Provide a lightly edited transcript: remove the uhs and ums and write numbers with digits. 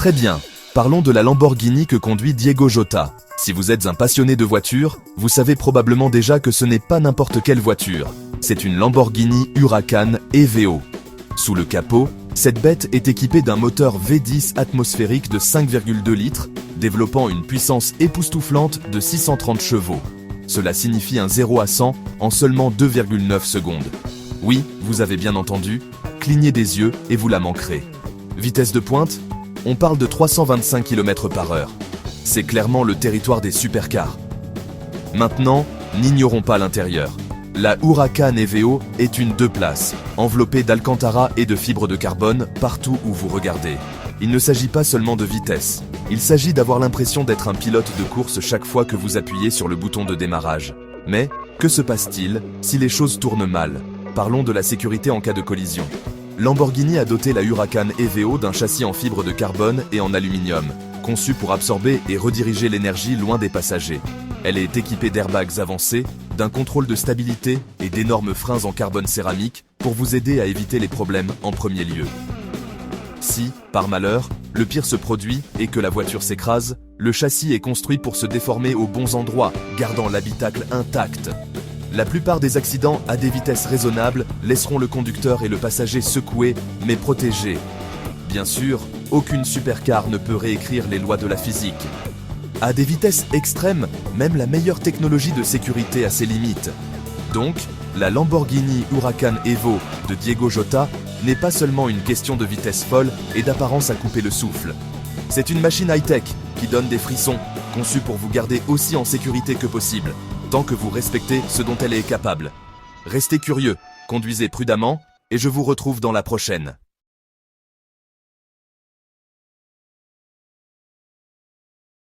Très bien, parlons de la Lamborghini que conduit Diego Jota. Si vous êtes un passionné de voitures, vous savez probablement déjà que ce n'est pas n'importe quelle voiture. C'est une Lamborghini Huracan EVO. Sous le capot, cette bête est équipée d'un moteur V10 atmosphérique de 5,2 litres, développant une puissance époustouflante de 630 chevaux. Cela signifie un 0 à 100 en seulement 2,9 secondes. Oui, vous avez bien entendu, clignez des yeux et vous la manquerez. Vitesse de pointe? On parle de 325 km/h. C'est clairement le territoire des supercars. Maintenant, n'ignorons pas l'intérieur. La Huracan EVO est une 2 places, enveloppée d'alcantara et de fibres de carbone partout où vous regardez. Il ne s'agit pas seulement de vitesse. Il s'agit d'avoir l'impression d'être un pilote de course chaque fois que vous appuyez sur le bouton de démarrage. Mais, que se passe-t-il si les choses tournent mal? Parlons de la sécurité en cas de collision. Lamborghini a doté la Huracan EVO d'un châssis en fibre de carbone et en aluminium, conçu pour absorber et rediriger l'énergie loin des passagers. Elle est équipée d'airbags avancés, d'un contrôle de stabilité et d'énormes freins en carbone céramique pour vous aider à éviter les problèmes en premier lieu. Si, par malheur, le pire se produit et que la voiture s'écrase, le châssis est construit pour se déformer aux bons endroits, gardant l'habitacle intact. La plupart des accidents à des vitesses raisonnables laisseront le conducteur et le passager secoués, mais protégés. Bien sûr, aucune supercar ne peut réécrire les lois de la physique. À des vitesses extrêmes, même la meilleure technologie de sécurité a ses limites. Donc, la Lamborghini Huracan EVO de Diego Jota n'est pas seulement une question de vitesse folle et d'apparence à couper le souffle. C'est une machine high-tech qui donne des frissons, conçue pour vous garder aussi en sécurité que possible, tant que vous respectez ce dont elle est capable. Restez curieux, conduisez prudemment, et je vous retrouve dans la prochaine.